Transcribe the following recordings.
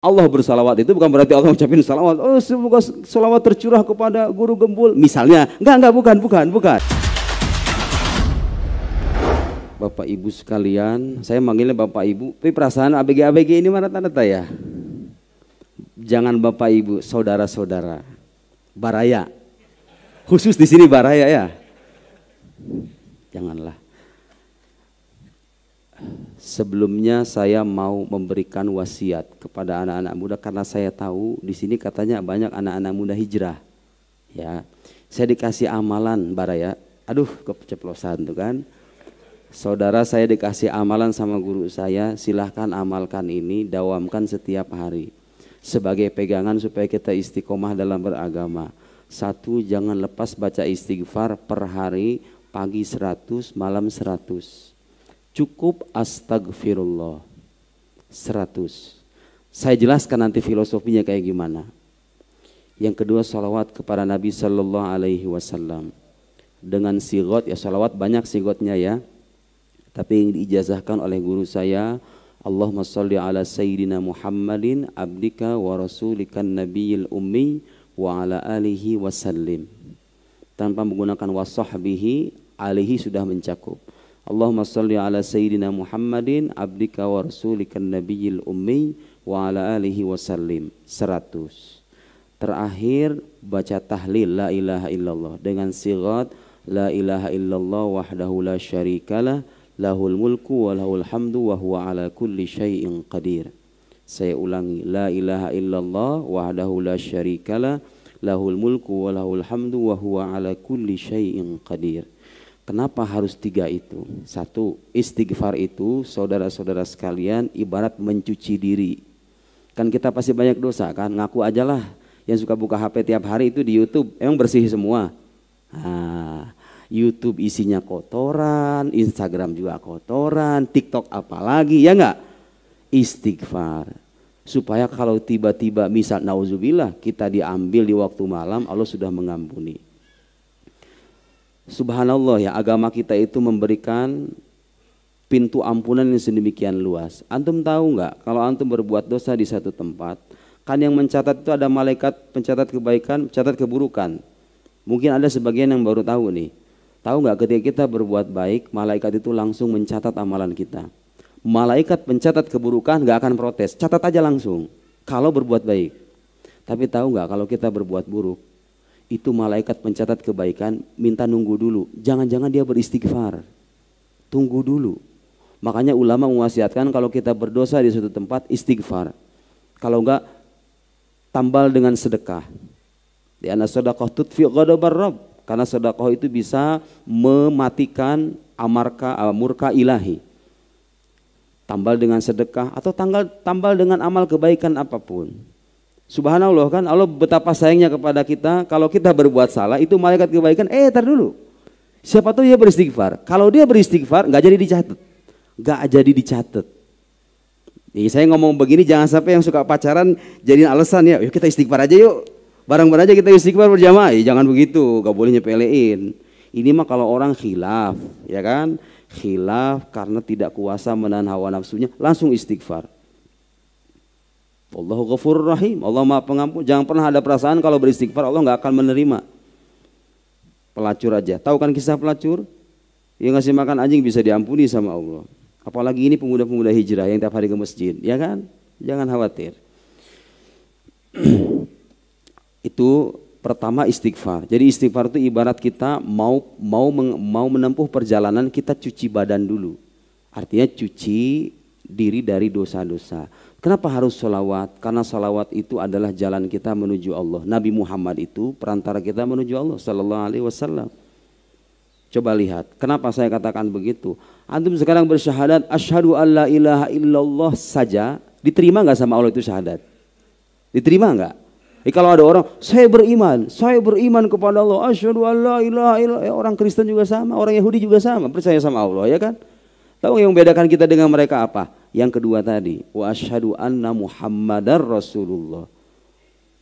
Allah bersalawat itu bukan berarti Allah ngucapin salawat. Oh, semoga salawat tercurah kepada guru gembul. Misalnya, enggak, bukan. Bapak Ibu sekalian, saya manggilnya Bapak Ibu, tapi perasaan ABG ini mana tanda ya? Jangan Bapak Ibu, saudara-saudara. Baraya. Khusus di sini baraya ya. Janganlah. Sebelumnya saya mau memberikan wasiat kepada anak-anak muda karena saya tahu di sini katanya banyak anak-anak muda hijrah. Ya, saya dikasih amalan baraya. Aduh, keceplosan tuh kan. Saudara, saya dikasih amalan sama guru saya, silahkan amalkan ini, dawamkan setiap hari. Sebagai pegangan supaya kita istiqomah dalam beragama. 1, jangan lepas baca istighfar per hari, pagi 100, malam 100. Cukup astagfirullah 100. Saya jelaskan nanti filosofinya kayak gimana. Yang kedua, salawat kepada Nabi Sallallahu Alaihi Wasallam dengan sigot, ya salawat banyak sigotnya ya. Tapi yang diijazahkan oleh guru saya, Allahumma salli ala Sayyidina Muhammadin abdika wa rasulikan nabiyil ummi wa ala alihi wasallim. Tanpa menggunakan wasahbihi, alihi sudah mencakup. Allahumma salli ala Sayyidina Muhammadin abdika wa rasulikan nabiyil ummi wa ala alihi wasallim 100. Terakhir baca tahlil la ilaha illallah dengan sigat la ilaha illallah wahdahu la syarikalah lahul mulku wa lahul hamdu wa huwa ala kulli syai'in qadir. Saya ulangi, la ilaha illallah wahdahu la syarikalah lahul mulku wa lahul hamdu wa huwa ala kulli syai'in qadir. Kenapa harus 3 itu? 1, istighfar itu saudara-saudara sekalian ibarat mencuci diri. Kan kita pasti banyak dosa kan, ngaku aja lah. Yang suka buka HP tiap hari itu di YouTube, emang bersih semua? YouTube isinya kotoran, Instagram juga kotoran, TikTok apalagi, ya enggak? Istighfar. Supaya kalau tiba-tiba misal nauzubillah kita diambil di waktu malam, Allah sudah mengampuni. Subhanallah ya, agama kita itu memberikan pintu ampunan yang sedemikian luas. Antum tahu enggak kalau antum berbuat dosa di satu tempat, kan yang mencatat itu ada malaikat pencatat kebaikan, pencatat keburukan. Mungkin ada sebagian yang baru tahu nih. Tahu nggak ketika kita berbuat baik, malaikat itu langsung mencatat amalan kita. Malaikat pencatat keburukan nggak akan protes, catat aja langsung. Kalau berbuat baik. Tapi tahu nggak kalau kita berbuat buruk, itu malaikat pencatat kebaikan minta nunggu dulu. Jangan-jangan dia beristighfar. Tunggu dulu. Makanya ulama mewasiatkan kalau kita berdosa di suatu tempat istighfar. Kalau enggak tambal dengan sedekah. Di anna sedekah tudfi ghadabar rabb. Karena sedekah itu bisa mematikan murka ilahi. Tambal dengan sedekah atau tambal dengan amal kebaikan apapun. Subhanallah kan, Allah betapa sayangnya kepada kita. Kalau kita berbuat salah itu malaikat kebaikan, tar dulu. Siapa tahu dia beristighfar. Kalau dia beristighfar nggak jadi dicatat. Nggak jadi dicatat. Nih, saya ngomong begini jangan sampai yang suka pacaran jadiin alasan ya. Yuk kita istighfar aja yuk. Bareng-bareng aja kita istighfar berjamaah. Jangan begitu, gak boleh nyepelein. Ini mah kalau orang khilaf, ya kan? Khilaf karena tidak kuasa menahan hawa nafsunya, langsung istighfar. Allahu Ghafurur Rahim, Allah Maha Pengampun. Jangan pernah ada perasaan kalau beristighfar Allah gak akan menerima. Pelacur aja, tahu kan kisah pelacur? Yang ngasih makan anjing bisa diampuni sama Allah. Apalagi ini pemuda-pemuda hijrah yang tiap hari ke masjid, ya kan? Jangan khawatir. Itu pertama istighfar. Jadi istighfar itu ibarat kita mau menempuh perjalanan, kita cuci badan dulu. Artinya cuci diri dari dosa-dosa. Kenapa harus sholawat? Karena sholawat itu adalah jalan kita menuju Allah. Nabi Muhammad itu perantara kita menuju Allah Sallallahu Alaihi Wasallam. Coba lihat, kenapa saya katakan begitu? Antum sekarang bersyahadat, asyhadu an la ilaha illallah saja, diterima nggak sama Allah itu syahadat? Diterima nggak? Kalau ada orang, saya beriman kepada Allah, asyhadu an la ilaha illallah. Orang Kristen juga sama, orang Yahudi juga sama, percaya sama Allah, ya kan? Tahu yang membedakan kita dengan mereka apa? Yang kedua tadi, wa asyhadu anna Muhammadar Rasulullah.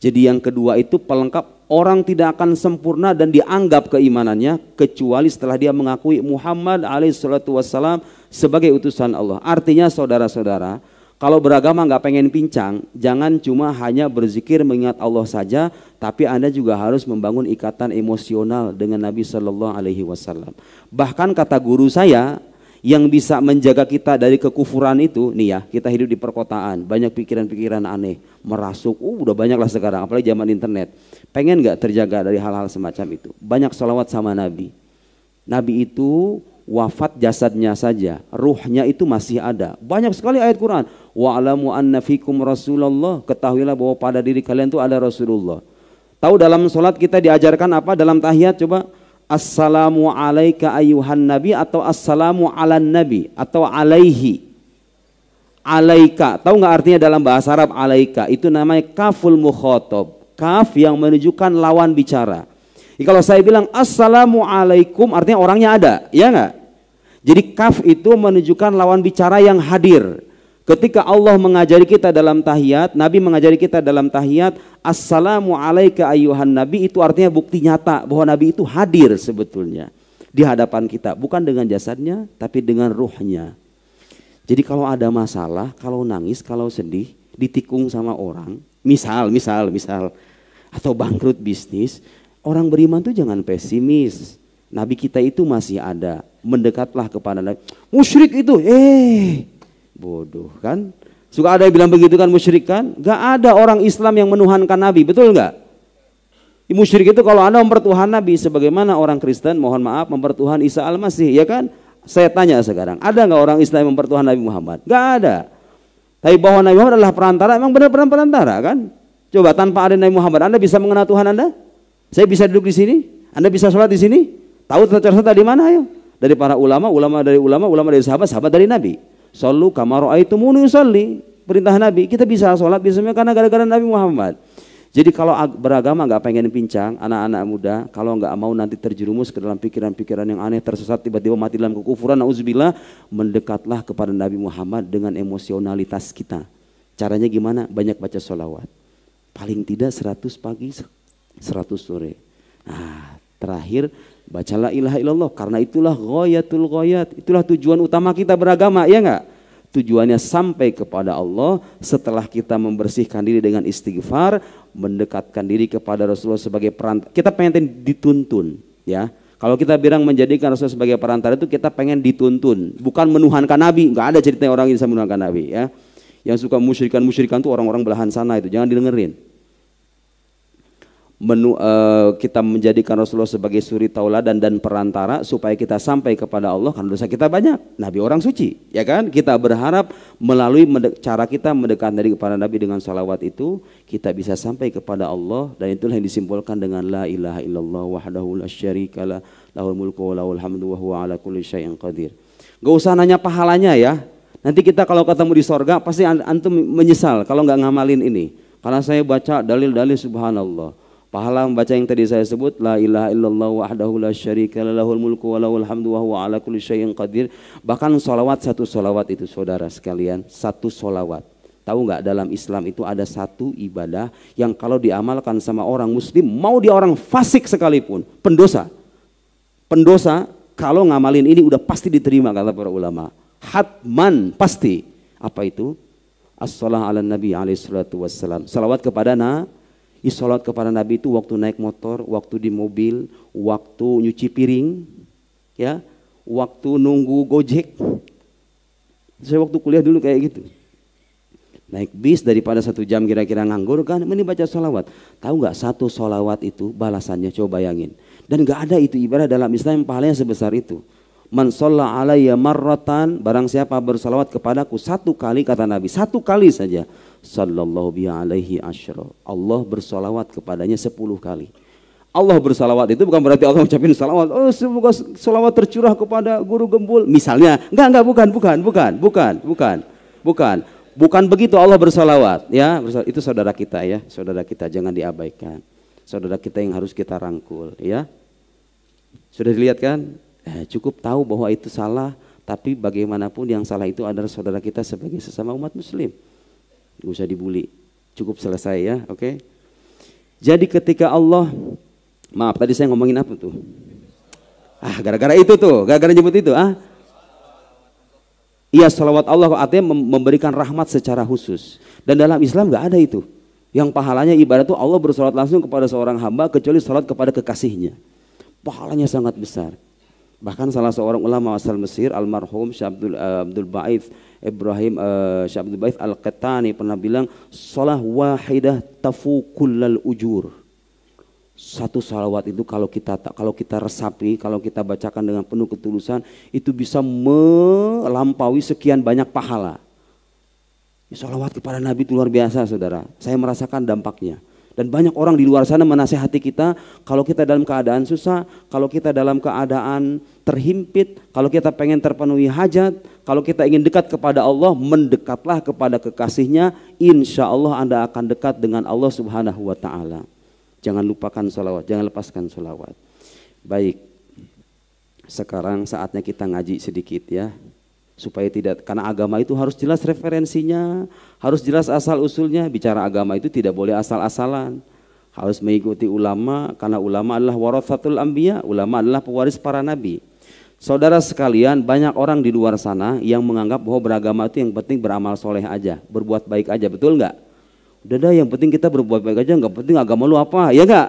Jadi yang kedua itu pelengkap, orang tidak akan sempurna dan dianggap keimanannya kecuali setelah dia mengakui Muhammad alaihissalatu wassalam sebagai utusan Allah. Artinya saudara-saudara, Kalau beragama nggak pengen pincang, jangan cuma hanya berzikir mengingat Allah saja, tapi Anda juga harus membangun ikatan emosional dengan Nabi Shallallahu Alaihi Wasallam. Bahkan kata guru saya, yang bisa menjaga kita dari kekufuran itu, nih ya, kita hidup di perkotaan, banyak pikiran-pikiran aneh, merasuk, udah banyak lah sekarang, apalagi zaman internet. Pengen nggak terjaga dari hal-hal semacam itu? Banyak sholawat sama Nabi. Nabi itu wafat jasadnya saja, ruhnya itu masih ada. Banyak sekali ayat Quran. Wa'alamu anna fikum Rasulullah, ketahuilah bahwa pada diri kalian itu ada Rasulullah. Tahu dalam sholat kita diajarkan apa dalam tahiyat? Coba. Assalamu alaika ayuhan nabi atau assalamu alan nabi atau alaihi. Alaika, tahu nggak artinya dalam bahasa Arab alaika? Itu namanya kaful mukhotob, kaf yang menunjukkan lawan bicara. Jadi kalau saya bilang assalamu alaikum artinya orangnya ada, ya nggak? Jadi kaf itu menunjukkan lawan bicara yang hadir. Ketika Allah mengajari kita dalam tahiyat, Nabi mengajari kita dalam tahiyat, assalamu alaika ayuhan nabi, itu artinya bukti nyata bahwa Nabi itu hadir sebetulnya di hadapan kita, bukan dengan jasadnya tapi dengan ruhnya. Jadi kalau ada masalah, kalau nangis, kalau sedih, ditikung sama orang, misal atau bangkrut bisnis, orang beriman tuh jangan pesimis. Nabi kita itu masih ada, mendekatlah kepada Nabi. Musyrik itu, bodoh kan? Suka ada yang bilang begitu kan, musyrik kan? Gak ada orang Islam yang menuhankan Nabi, betul gak? Musyrik itu kalau Anda mempertuhan Nabi, sebagaimana orang Kristen, mohon maaf, mempertuhan Isa Al-Masih, ya kan? Saya tanya sekarang, ada gak orang Islam yang mempertuhan Nabi Muhammad? Gak ada. Tapi bahwa Nabi Muhammad adalah perantara, emang benar-benar perantara kan? Coba tanpa ada Nabi Muhammad, Anda bisa mengenal Tuhan Anda? Saya bisa duduk di sini? Anda bisa sholat di sini? Tahu tata di mana? Ayo. Dari para ulama, ulama dari sahabat, sahabat dari Nabi. Sallu kama ra'aitumuni usolli, perintah Nabi. Kita bisa sholat bisa karena gara-gara Nabi Muhammad. Jadi kalau beragama nggak pengen pincang, anak-anak muda, kalau nggak mau nanti terjerumus ke dalam pikiran-pikiran yang aneh, tersesat, tiba-tiba mati dalam kekufuran, nauzubillah, mendekatlah kepada Nabi Muhammad dengan emosionalitas kita. Caranya gimana? Banyak baca sholawat. Paling tidak 100 pagi, 100 sore. Nah, terakhir baca la ilaha illallah, karena itulah ghayatul ghayat, itulah tujuan utama kita beragama, ya enggak? Tujuannya sampai kepada Allah setelah kita membersihkan diri dengan istighfar, mendekatkan diri kepada Rasulullah sebagai perantara. Kita pengen dituntun, ya. Kalau kita bilang menjadikan Rasulullah sebagai perantara itu kita pengen dituntun, bukan menuhankan Nabi. Enggak ada ceritanya orang yang bisa menuhankan Nabi, ya. Yang suka musyrikan itu orang-orang belahan sana itu, jangan didengerin. Kita menjadikan Rasulullah sebagai suri tauladan dan perantara supaya kita sampai kepada Allah, karena dosa kita banyak. Nabi orang suci, ya kan? Kita berharap melalui cara kita mendekat dari kepada Nabi dengan salawat itu, kita bisa sampai kepada Allah, dan itulah yang disimbolkan dengan la ilaha illallah wahdahu la syarikalah lahul mulku wa lahul hamdu wa huwa ala kulli syai'in qadir. Gak usah nanya pahalanya ya. Nanti kita kalau ketemu di sorga pasti antum menyesal kalau nggak ngamalin ini. Karena saya baca dalil-dalil subhanallah. Pahala membaca yang tadi saya sebut, la ilaha illallah wahdahu la syarika lahul mulku wa lahul hamdu wa huwa ala kulli syai'in qadir. Bahkan satu solawat itu saudara sekalian, satu solawat. Tahu nggak dalam Islam itu ada satu ibadah yang kalau diamalkan sama orang muslim, mau dia orang fasik sekalipun, pendosa kalau ngamalin ini udah pasti diterima kata para ulama. Hatman, pasti. Apa itu? As-salah ala nabi alaihi salatu wassalam. Salawat kepada Salat kepada Nabi itu waktu naik motor, waktu di mobil, waktu nyuci piring, ya, waktu nunggu Gojek. Saya waktu kuliah dulu kayak gitu. Naik bis daripada 1 jam kira-kira nganggur kan, ini baca sholawat. Tahu nggak satu sholawat itu balasannya, coba bayangin. Dan nggak ada itu ibadah dalam Islam yang pahalanya sebesar itu. Man shalla alayya marratan, barang siapa bersalawat kepadaku 1 kali, kata Nabi, 1 kali saja. Sallallahu bihi alaihi asyra. Allah bersolawat kepadanya 10 kali. Allah bersolawat itu bukan berarti Allah mengucapkan salawat, oh semoga solawat tercurah kepada guru gembul misalnya. Enggak, bukan begitu Allah bersolawat, ya. Itu saudara kita, ya, saudara kita, jangan diabaikan. Saudara kita yang harus kita rangkul, ya. Sudah dilihat kan? Cukup tahu bahwa itu salah, tapi bagaimanapun yang salah itu adalah saudara kita sebagai sesama umat muslim. Gak usah dibully, cukup selesai, ya, oke? Jadi ketika Allah, maaf tadi saya ngomongin apa tuh? Gara-gara itu tuh, gara-gara nyebut itu, Iya, salawat Allah artinya memberikan rahmat secara khusus. Dan dalam Islam nggak ada itu. Yang pahalanya ibarat itu Allah bersolat langsung kepada seorang hamba kecuali salat kepada kekasihnya. Pahalanya sangat besar. Bahkan salah seorang ulama asal Mesir, almarhum Syekh Abdul Ba'ith Ibrahim Syekh Abdul Ba'ith Al-Qattani pernah bilang, salah wahidah tafukullal ujur. Satu salawat itu kalau kita resapi, kalau kita bacakan dengan penuh ketulusan, itu bisa melampaui sekian banyak pahala. Salawat kepada Nabi itu luar biasa, saudara. Saya merasakan dampaknya. Dan banyak orang di luar sana menasihati kita, kalau kita dalam keadaan susah, kalau kita dalam keadaan terhimpit, kalau kita pengen terpenuhi hajat, kalau kita ingin dekat kepada Allah, mendekatlah kepada kekasihnya, insya Allah Anda akan dekat dengan Allah Subhanahu wa Ta'ala. Jangan lupakan sholawat, jangan lepaskan sholawat. Baik, sekarang saatnya kita ngaji sedikit ya. Supaya tidak, karena agama itu harus jelas referensinya, harus jelas asal usulnya. Bicara agama itu tidak boleh asal-asalan. Harus mengikuti ulama, karena ulama adalah warathatul anbiya, ulama adalah pewaris para nabi. Saudara sekalian, banyak orang di luar sana yang menganggap bahwa beragama itu yang penting beramal soleh aja, berbuat baik aja, betul nggak? Udah dah, yang penting kita berbuat baik aja, nggak penting agama lu apa, ya nggak?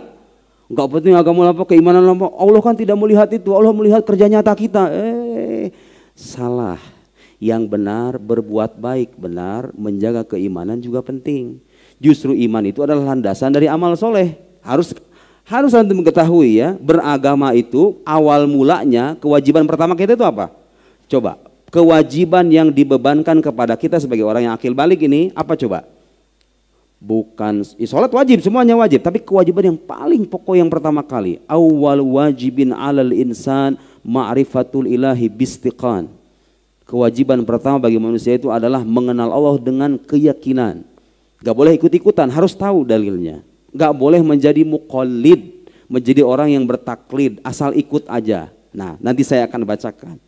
Nggak penting agama lu apa, keimanan lu apa. Allah kan tidak melihat itu, Allah melihat kerja nyata kita. Salah. Yang benar berbuat baik, benar menjaga keimanan juga penting. Justru iman itu adalah landasan dari amal soleh. Harus antum mengetahui ya, beragama itu awal mulanya kewajiban pertama kita itu apa? Coba, kewajiban yang dibebankan kepada kita sebagai orang yang akil balik ini apa coba? Bukan, sholat wajib, semuanya wajib. Tapi kewajiban yang paling pokok yang pertama kali. Awal wajibin alal insan ma'rifatul ilahi bistiqan. Kewajiban pertama bagi manusia itu adalah mengenal Allah dengan keyakinan. Gak boleh ikut-ikutan, harus tahu dalilnya. Gak boleh menjadi muqallid, menjadi orang yang bertaklid, asal ikut aja. Nah, nanti saya akan bacakan.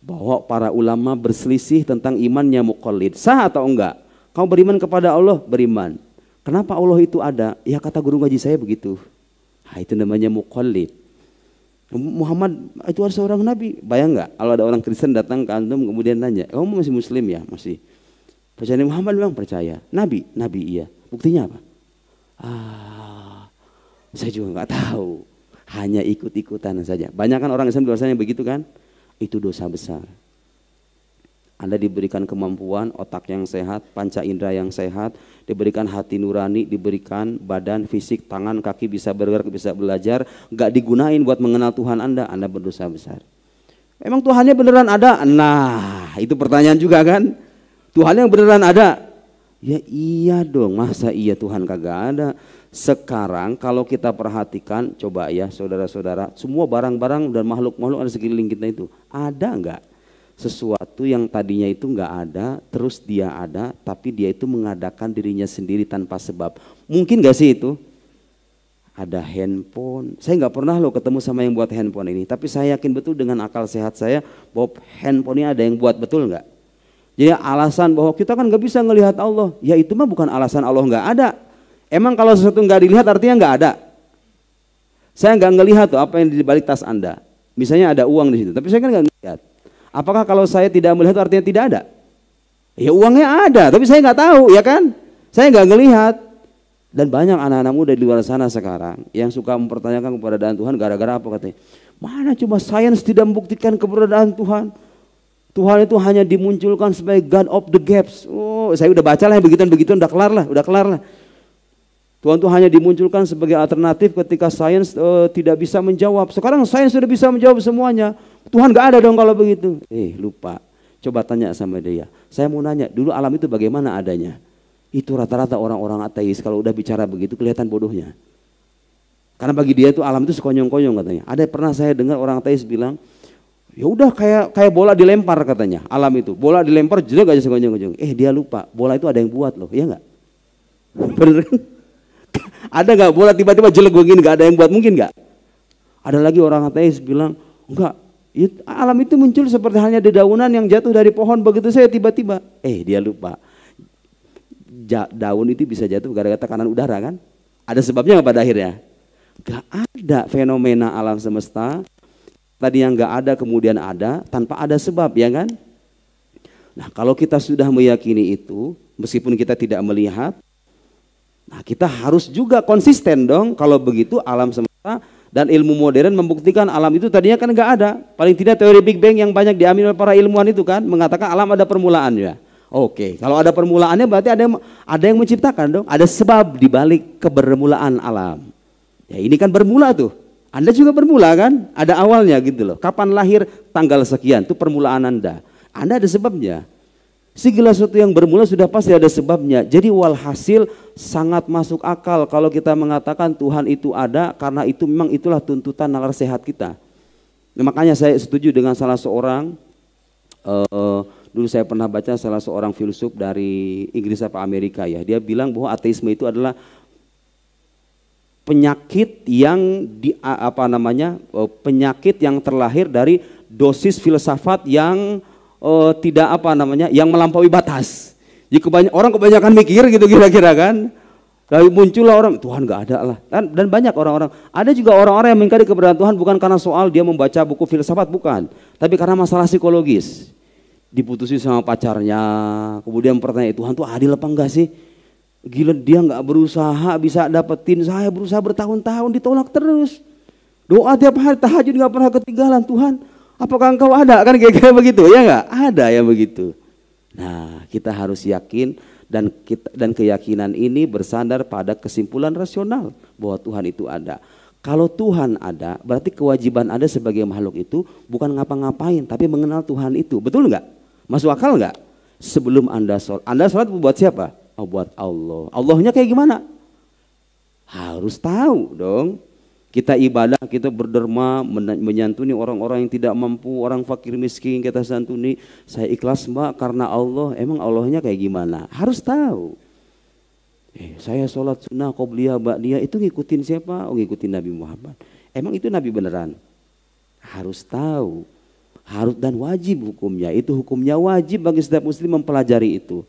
Bahwa para ulama berselisih tentang imannya muqallid. Sah atau enggak? Kamu beriman kepada Allah? Beriman. Kenapa Allah itu ada? Ya kata guru ngaji saya begitu. Nah, itu namanya muqallid. Muhammad itu ada seorang nabi. Bayang nggak kalau ada orang Kristen datang ke antum kemudian nanya, kamu masih muslim ya? Masih. Percaya Muhammad? Memang percaya. Nabi? Nabi iya. Buktinya apa? Saya juga nggak tahu. Hanya ikut-ikutan saja. Banyak kan orang Islam di luar sana yang begitu kan? Itu dosa besar. Anda diberikan kemampuan, otak yang sehat, panca indera yang sehat, diberikan hati nurani, diberikan badan, fisik, tangan, kaki bisa bergerak, bisa belajar, gak digunain buat mengenal Tuhan Anda berdosa besar. Emang Tuhannya beneran ada? Nah, itu pertanyaan juga kan? Tuhan yang beneran ada? Ya iya dong, masa iya Tuhan kagak ada? Sekarang kalau kita perhatikan, coba ya saudara-saudara, semua barang-barang dan makhluk-makhluk ada sekeliling kita itu, ada enggak? Sesuatu yang tadinya itu nggak ada, terus dia ada, tapi dia itu mengadakan dirinya sendiri tanpa sebab. Mungkin nggak sih itu? Ada handphone. Saya nggak pernah loh ketemu sama yang buat handphone ini, tapi saya yakin betul dengan akal sehat saya bahwa handphone ini ada yang buat, betul nggak? Jadi alasan bahwa kita kan nggak bisa ngelihat Allah, ya itu mah bukan alasan Allah nggak ada. Emang kalau sesuatu nggak dilihat artinya nggak ada? Saya nggak ngelihat tuh apa yang di balik tas Anda. Misalnya ada uang di situ, tapi saya kan nggak ngelihat. Apakah kalau saya tidak melihat artinya tidak ada? Ya uangnya ada, tapi saya nggak tahu, ya kan? Saya nggak ngelihat. Dan banyak anak-anak muda di luar sana sekarang yang suka mempertanyakan keberadaan Tuhan gara-gara apa katanya? Mana coba sains tidak membuktikan keberadaan Tuhan? Tuhan itu hanya dimunculkan sebagai God of the gaps. Oh, saya udah baca lah begituan udah kelar lah. Tuhan itu hanya dimunculkan sebagai alternatif ketika sains tidak bisa menjawab. Sekarang sains sudah bisa menjawab semuanya. Tuhan gak ada dong kalau begitu. Lupa. Coba tanya sama dia. Saya mau nanya, dulu alam itu bagaimana adanya? Itu rata-rata orang-orang ateis kalau udah bicara begitu kelihatan bodohnya. Karena bagi dia itu alam itu sekonyong-konyong katanya. Ada pernah saya dengar orang ateis bilang, ya udah kayak bola dilempar katanya. Alam itu, bola dilempar jelek aja sekonyong-konyong. Dia lupa, bola itu ada yang buat loh, ya enggak? Bener kan? Ada nggak bola tiba-tiba jelek begini nggak ada yang buat, mungkin nggak? Ada lagi orang ateis bilang enggak, alam itu muncul seperti halnya dedaunan yang jatuh dari pohon begitu saya tiba-tiba. Dia lupa, daun itu bisa jatuh gara-gara tekanan udara kan? Ada sebabnya nggak pada akhirnya? Gak ada fenomena alam semesta tadi yang nggak ada kemudian ada tanpa ada sebab, ya kan? Nah, kalau kita sudah meyakini itu, meskipun kita tidak melihat, nah kita harus juga konsisten dong. Kalau begitu alam semesta dan ilmu modern membuktikan alam itu tadinya kan nggak ada. Paling tidak teori Big Bang yang banyak diambil oleh para ilmuwan itu kan mengatakan alam ada permulaannya. Oke, kalau ada permulaannya berarti ada yang menciptakan dong. Ada sebab dibalik kebermulaan alam. Ya ini kan bermula tuh. Anda juga bermula kan? Ada awalnya gitu loh. Kapan lahir? Tanggal sekian, itu permulaan Anda. Anda ada sebabnya. Segala sesuatu yang bermula sudah pasti ada sebabnya. Jadi walhasil sangat masuk akal kalau kita mengatakan Tuhan itu ada karena itu memang itulah tuntutan nalar sehat kita. Nah, makanya saya setuju dengan salah seorang, dulu saya pernah baca salah seorang filsuf dari Inggris apa Amerika ya. Dia bilang bahwa ateisme itu adalah penyakit yang penyakit yang terlahir dari dosis filsafat yang yang melampaui batas. Jadi orang kebanyakan mikir gitu kira-kira kan. Lalu muncullah orang Tuhan nggak ada lah. Dan banyak orang-orang. Ada juga orang-orang yang mengingkari keberadaan Tuhan bukan karena soal dia membaca buku filsafat, bukan. Tapi karena masalah psikologis. Diputusin sama pacarnya, kemudian pertanyaan Tuhan tuh adil apa enggak sih? Gila dia nggak berusaha bisa dapetin, saya berusaha bertahun-tahun ditolak terus. Doa tiap hari tahajud nggak pernah ketinggalan. Tuhan, apakah engkau ada? Kan kayak begitu ya nggak? Ada yang begitu. Nah kita harus yakin dan keyakinan ini bersandar pada kesimpulan rasional bahwa Tuhan itu ada. Kalau Tuhan ada, berarti kewajiban Anda sebagai makhluk itu bukan ngapa-ngapain, tapi mengenal Tuhan itu. Betul nggak? Masuk akal nggak? Sebelum Anda sholat buat siapa? Oh, buat Allah. Allahnya kayak gimana? Harus tahu dong. Kita ibadah, kita berderma, menyantuni orang-orang yang tidak mampu, orang fakir miskin kita santuni. Saya ikhlas mbak karena Allah. Emang Allahnya kayak gimana? Harus tahu. Saya sholat sunnah, qobliyah, ba'diyah itu ngikutin siapa? Oh ngikutin Nabi Muhammad. Emang itu Nabi beneran? Harus tahu. Harus dan wajib hukumnya. Itu hukumnya wajib bagi setiap muslim mempelajari itu.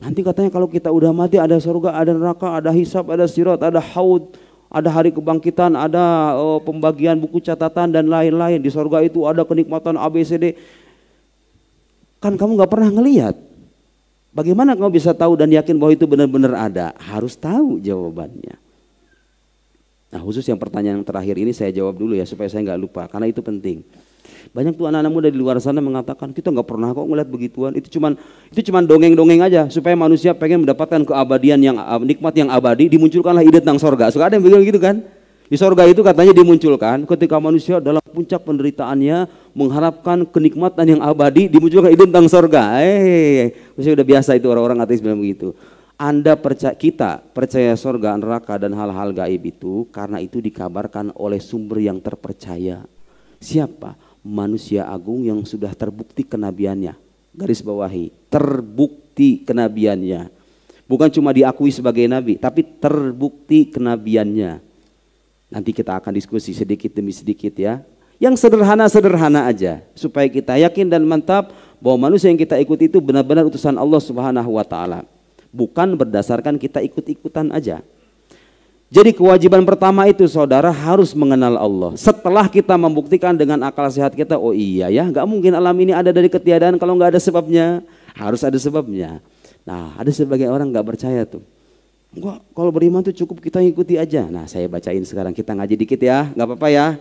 Nanti katanya kalau kita udah mati ada surga, ada neraka, ada hisab, ada sirat, ada haud, ada hari kebangkitan, ada pembagian buku catatan dan lain-lain. Di surga itu ada kenikmatan ABCD. Kan kamu gak pernah ngelihat. Bagaimana kamu bisa tahu dan yakin bahwa itu benar-benar ada? Harus tahu jawabannya. Nah khusus yang pertanyaan yang terakhir ini saya jawab dulu ya supaya saya nggak lupa karena itu penting. Banyak tuh anak-anak muda di luar sana mengatakan kita nggak pernah kok ngeliat begituan. Itu cuman dongeng-dongeng aja supaya manusia pengen mendapatkan keabadian yang nikmat yang abadi. Dimunculkanlah ide tentang sorga. Suka ada yang bilang gitu kan? Di sorga itu katanya dimunculkan ketika manusia dalam puncak penderitaannya mengharapkan kenikmatan yang abadi, dimunculkan ide tentang sorga. Saya udah biasa itu orang-orang ateis bilang begitu. Kita percaya sorga, neraka dan hal-hal gaib itu karena itu dikabarkan oleh sumber yang terpercaya. Siapa? Manusia agung yang sudah terbukti kenabiannya. Garis bawahi, terbukti kenabiannya. Bukan cuma diakui sebagai nabi, tapi terbukti kenabiannya. Nanti kita akan diskusi sedikit demi sedikit ya. Yang sederhana-sederhana aja supaya kita yakin dan mantap bahwa manusia yang kita ikuti itu benar-benar utusan Allah Subhanahu wa taala. Bukan berdasarkan kita ikut-ikutan aja. Jadi kewajiban pertama itu saudara harus mengenal Allah. Setelah kita membuktikan dengan akal sehat kita, oh iya ya, nggak mungkin alam ini ada dari ketiadaan kalau nggak ada sebabnya. Harus ada sebabnya. Nah, ada sebagian orang nggak percaya tuh. Enggak, kalau beriman tuh cukup kita ikuti aja. Nah, saya bacain sekarang, kita ngaji dikit ya, nggak apa-apa ya.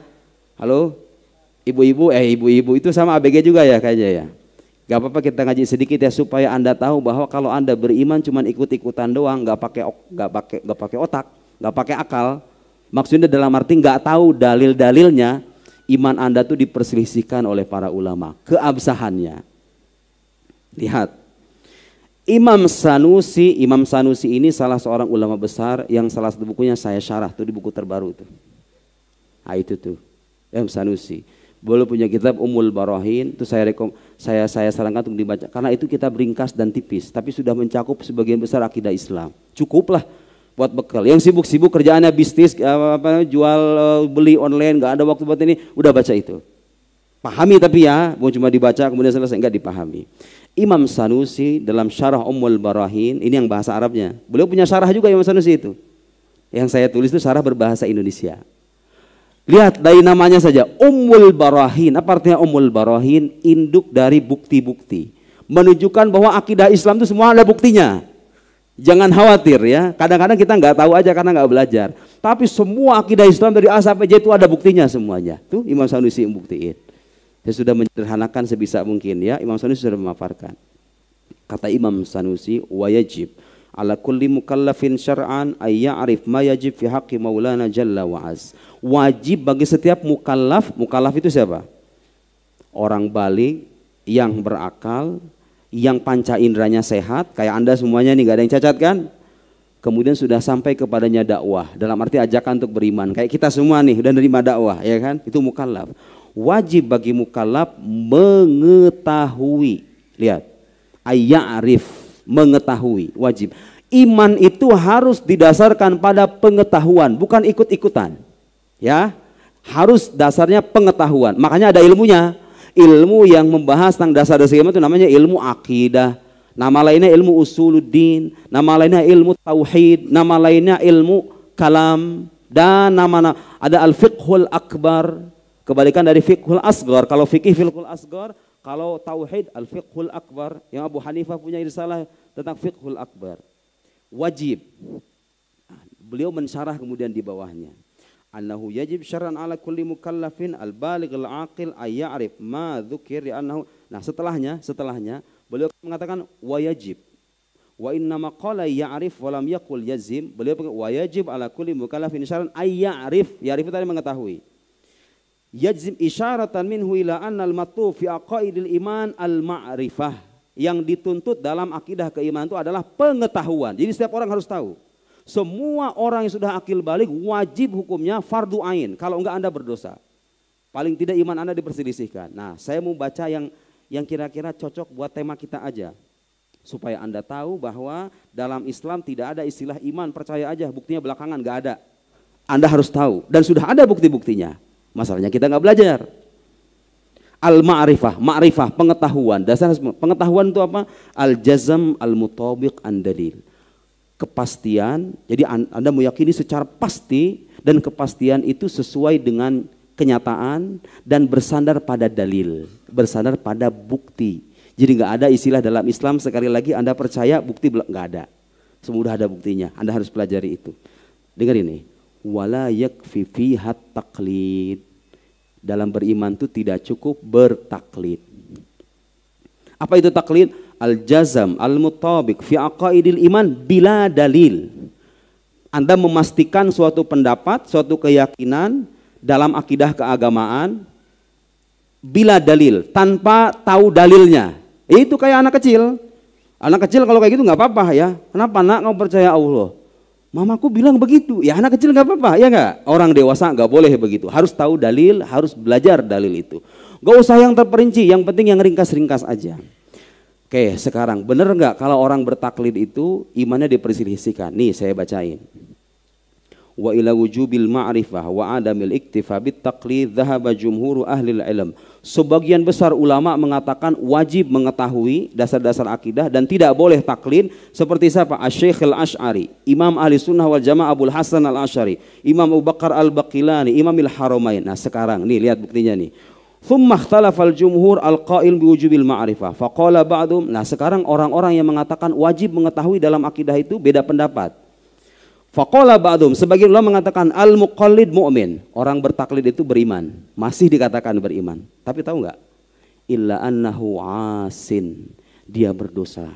Halo, ibu-ibu, ibu-ibu itu sama ABG juga ya kayaknya ya. Gak apa-apa kita ngaji sedikit ya supaya Anda tahu bahwa kalau Anda beriman cuman ikut-ikutan doang, nggak pakai otak. Gak pakai akal, maksudnya dalam arti gak tahu dalil-dalilnya, iman Anda tuh diperselisihkan oleh para ulama, keabsahannya. Lihat, Imam Sanusi ini salah seorang ulama besar yang salah satu bukunya saya syarah tuh di buku terbaru tuh. Nah itu tuh, Imam Sanusi. Boleh punya kitab Ummul Barahin, itu saya sarankan untuk dibaca karena itu kitab ringkas dan tipis, tapi sudah mencakup sebagian besar akidah Islam. Cukuplah buat bekal. Yang sibuk-sibuk kerjaannya bisnis, jual beli online, nggak ada waktu buat ini, udah baca itu. Pahami tapi ya, bukan cuma dibaca kemudian selesai, enggak dipahami. Imam Sanusi dalam syarah Ummul Barahin, ini yang bahasa Arabnya. Beliau punya syarah juga Imam Sanusi itu. Yang saya tulis itu syarah berbahasa Indonesia. Lihat dari namanya saja, Ummul Barahin. Apa artinya Ummul Barahin? Induk dari bukti-bukti. menunjukkan bahwa akidah Islam itu semua ada buktinya. Jangan khawatir ya, kadang-kadang kita nggak tahu aja karena nggak belajar. Tapi semua akidah Islam dari A sampai Z itu ada buktinya semuanya. Tuh Imam Sanusi membuktiin. Saya sudah menyederhanakan sebisa mungkin ya, Imam Sanusi sudah memaparkan. Kata Imam Sanusi, wajib ala kulli mukallafin syar'an ay ya'rif ma yajib fi haqqi maulana jalla wa az. Wajib bagi setiap mukallaf, mukallaf itu siapa? Orang balik yang berakal, yang panca inderanya sehat, kayak Anda semuanya nih gak ada yang cacat kan? Kemudian sudah sampai kepadanya dakwah, dalam arti ajakan untuk beriman. Kayak kita semua nih udah nerima dakwah, ya kan? Itu mukallaf. Wajib bagi mukallaf mengetahui, lihat, ayya'rif, mengetahui, wajib. Iman itu harus didasarkan pada pengetahuan, bukan ikut-ikutan. Ya, harus dasarnya pengetahuan. Makanya ada ilmunya. Ilmu yang membahas tentang dasar-dasar iman itu namanya ilmu akidah. Nama lainnya ilmu usuluddin, nama lainnya ilmu tauhid, nama lainnya ilmu kalam, dan nama ada al-fiqhul akbar, kebalikan dari fiqhul asgar. Kalau fikih fiqhul asgar, kalau tauhid al-fiqhul akbar, yang Abu Hanifah punya risalah tentang fiqhul akbar. Wajib. Beliau mensyarah kemudian di bawahnya. Annahu yajib syar'an ala kulli mukallafin al-baligh al-aqil ay ya'rif ma dzukir li annahu. Nah, setelahnya beliau mengatakan wa yajib. Wa inna ma qala ya'rif wa lam yaqul yazim. Beliau wa yajib ala kulli mukallafin syar'an ay ya'rif. Ya'rif tadi mengetahui. Yajzim isyaratan minhu ila anna al-matlub fi aqaidil iman al-ma'rifah. Yang dituntut dalam akidah keimanan itu adalah pengetahuan. Jadi setiap orang harus tahu. Semua orang yang sudah akil balik wajib hukumnya fardu ain. Kalau enggak Anda berdosa. Paling tidak iman Anda diperselisihkan. Nah, saya mau baca yang kira-kira cocok buat tema kita aja. Supaya Anda tahu bahwa dalam Islam tidak ada istilah iman, percaya aja, buktinya belakangan, enggak ada. Anda harus tahu dan sudah ada bukti-buktinya. Masalahnya kita enggak belajar. Al-ma'rifah, ma'rifah, pengetahuan. Dasar pengetahuan itu apa? Al-jazam al-mutabiq an-dalil. Kepastian, jadi Anda meyakini secara pasti dan kepastian itu sesuai dengan kenyataan dan bersandar pada dalil, bersandar pada bukti. Jadi nggak ada istilah dalam Islam sekali lagi Anda percaya bukti nggak ada, semua ada buktinya. Anda harus pelajari itu. Dengar ini, wala yakfi fihat taqlid. Dalam beriman itu tidak cukup bertaklid. Apa itu taklid? Al-jazam, al-mutabiq fi aqaidil iman bila dalil. Anda memastikan suatu pendapat, suatu keyakinan dalam akidah keagamaan bila dalil, tanpa tahu dalilnya. Itu kayak anak kecil. Anak kecil kalau kayak gitu nggak apa-apa ya. Kenapa nak kau percaya Allah? Mamaku bilang begitu. Ya anak kecil nggak apa-apa, ya nggak? Orang dewasa nggak boleh begitu. Harus tahu dalil, harus belajar dalil itu. Gak usah yang terperinci, yang penting yang ringkas-ringkas aja. Oke, sekarang benar nggak kalau orang bertaklid itu imannya diperselisihkan? Nih saya bacain. Wa ila wujubil ma'rifah wa adamil iktifa bit taqlid dhahaba jumhur ahli ilm. Sebagian besar ulama mengatakan wajib mengetahui dasar-dasar akidah dan tidak boleh taklid seperti siapa? Asy-Syaikh Al-Asy'ari, Imam Ahli Sunnah wal Jamaah Abdul Hasan Al-Asy'ari, Imam Abu Bakar Al-Baqilani, Imam Al-Haramain. Nah, sekarang nih lihat buktinya nih. Thumma ikhtalafal jumhur al-qail biwujubil ma'rifah. Faqala ba'dhum. Nah, sekarang orang-orang yang mengatakan wajib mengetahui dalam akidah itu beda pendapat. Faqala ba'dhum, sebagian ulama mengatakan al-muqallid mu'min. Orang bertaklid itu beriman, masih dikatakan beriman. Tapi tahu enggak? Illa annahu asin. Dia berdosa.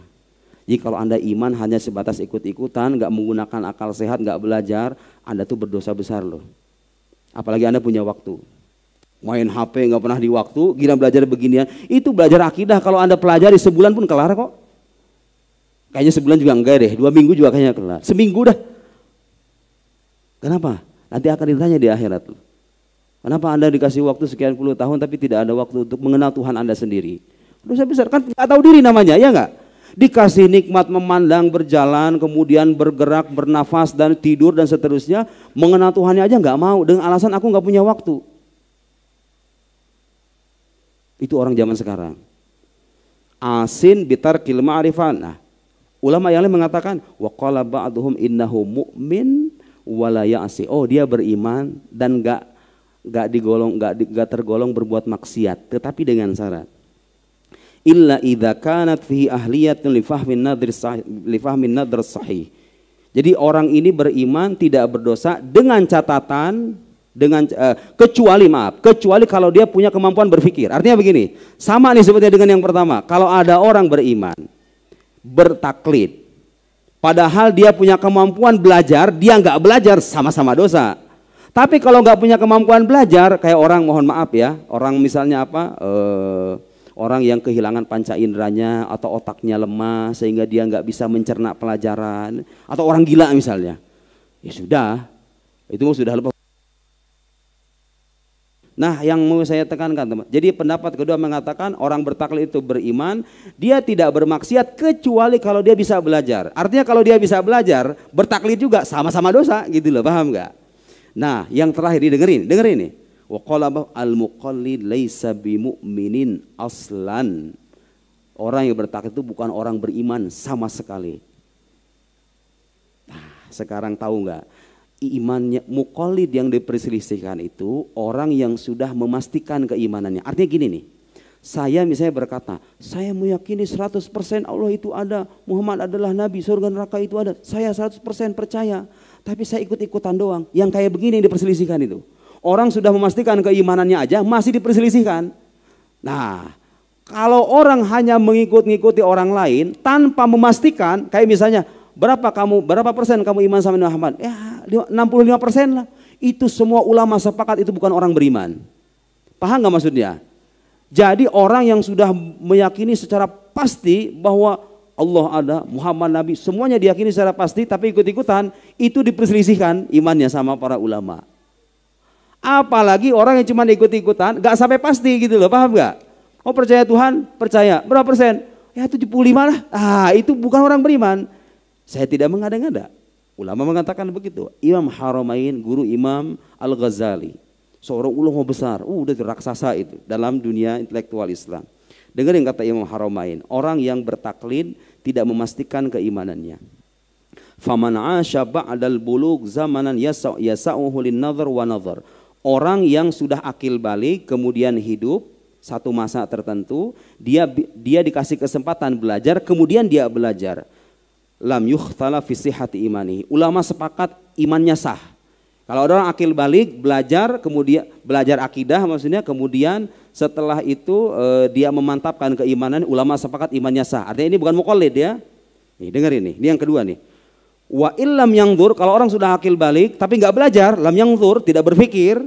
Jadi kalau Anda iman hanya sebatas ikut-ikutan, enggak menggunakan akal sehat, enggak belajar, Anda tuh berdosa besar loh. Apalagi Anda punya waktu. Main HP nggak pernah di waktu, gila belajar beginian. Itu belajar akidah kalau Anda pelajari sebulan pun kelar kok. Kayaknya sebulan juga enggak deh, 2 minggu juga kayaknya kelar. Seminggu dah. Kenapa? Nanti akan ditanya di akhirat. Kenapa Anda dikasih waktu sekian puluh tahun tapi tidak ada waktu untuk mengenal Tuhan Anda sendiri? Dosa besar, kan nggak tahu diri namanya, ya nggak? Dikasih nikmat memandang, berjalan, kemudian bergerak, bernafas dan tidur dan seterusnya, mengenal Tuhannya aja nggak mau dengan alasan aku nggak punya waktu. Itu orang zaman sekarang. Asin bitarkil ma'rifah. Nah, ulama yang lain mengatakan wa qala ba'dhum innahu mu'min wala ya'si. Oh, dia beriman dan enggak tergolong berbuat maksiat, tetapi dengan syarat illa idza kanat fihi ahliyatun li fahmin nadhr sahih. Jadi orang ini beriman tidak berdosa dengan catatan kecuali kalau dia punya kemampuan berpikir. Artinya begini, sama nih sebetulnya dengan yang pertama. Kalau ada orang beriman bertaklid, padahal dia punya kemampuan belajar, dia nggak belajar, sama-sama dosa. Tapi kalau nggak punya kemampuan belajar, kayak orang, mohon maaf ya, orang misalnya apa, orang yang kehilangan panca inderanya atau otaknya lemah sehingga dia nggak bisa mencerna pelajaran, atau orang gila misalnya, ya sudah, itu sudah lepas. Nah, yang mau saya tekankan teman, jadi pendapat kedua mengatakan orang bertaklid itu beriman, dia tidak bermaksiat kecuali kalau dia bisa belajar. Artinya kalau dia bisa belajar, bertaklid juga sama-sama dosa, gitu loh, paham nggak? Nah, yang terakhir dengerin ini. Wa qala al-muqallid laisa bimu'minin aslan. Orang yang bertaklid itu bukan orang beriman sama sekali. Nah, sekarang tahu nggak? Imannya muqallid yang diperselisihkan itu orang yang sudah memastikan keimanannya. Artinya gini nih. Saya misalnya berkata, saya meyakini 100% Allah itu ada, Muhammad adalah nabi, surga neraka itu ada. Saya 100% percaya. Tapi saya ikut-ikutan doang. Yang kayak begini yang diperselisihkan itu. Orang sudah memastikan keimanannya aja masih diperselisihkan. Nah, kalau orang hanya mengikuti orang lain tanpa memastikan, kayak misalnya berapa persen kamu iman sama Muhammad? Ya 65% lah. Itu semua ulama sepakat itu bukan orang beriman. Paham nggak maksudnya? Jadi orang yang sudah meyakini secara pasti bahwa Allah ada, Muhammad Nabi, semuanya diyakini secara pasti, tapi ikut-ikutan, itu diperselisihkan imannya sama para ulama. Apalagi orang yang cuma ikut-ikutan, gak sampai pasti gitu loh, paham gak? Oh percaya Tuhan, percaya, berapa persen? Ya 75 lah, itu bukan orang beriman. Saya tidak mengada-ngada, ulama mengatakan begitu. Imam Haramain, guru Imam Al-Ghazali, seorang ulama besar, udah raksasa itu dalam dunia intelektual Islam. Dengerin kata Imam Haramain, orang yang bertaklid tidak memastikan keimanannya. Faman 'asha ba'dal bulugh zamanan yasa'uhu lin-nadhar wa nadhar. Orang yang sudah akil balik kemudian hidup satu masa tertentu, dia dikasih kesempatan belajar, kemudian dia belajar. Lam yukhtala fi sihhati imani. Ulama sepakat imannya sah. Kalau orang akil balik belajar, kemudian belajar akidah maksudnya, kemudian setelah itu dia memantapkan keimanan, ulama sepakat imannya sah. Artinya ini bukan muqallid ya. Nih dengar ini yang kedua nih. Wa illam yanzur, kalau orang sudah akil balik tapi nggak belajar, lam yanzur, tidak berpikir,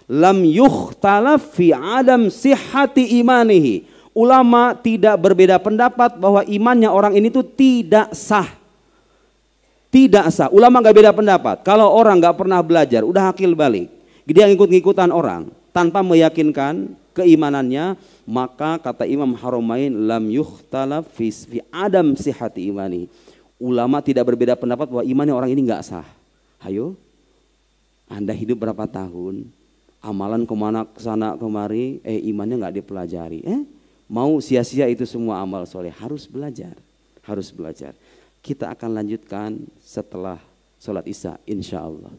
lam yukhtalaf fi adam sihhati imanihi. Ulama tidak berbeda pendapat bahwa imannya orang ini tuh tidak sah. Tidak sah. Ulama nggak beda pendapat. Kalau orang nggak pernah belajar, udah akil balik, dia ngikut-ngikutan orang tanpa meyakinkan keimanannya, maka kata Imam Haramain lam yukhtalaf fi adam sihhati imani. Ulama tidak berbeda pendapat bahwa imannya orang ini nggak sah. Ayo, Anda hidup berapa tahun, amalan kemana kesana kemari, imannya nggak dipelajari, mau sia-sia itu semua amal soleh. Harus belajar, harus belajar. Kita akan lanjutkan setelah sholat isya, insya Allah.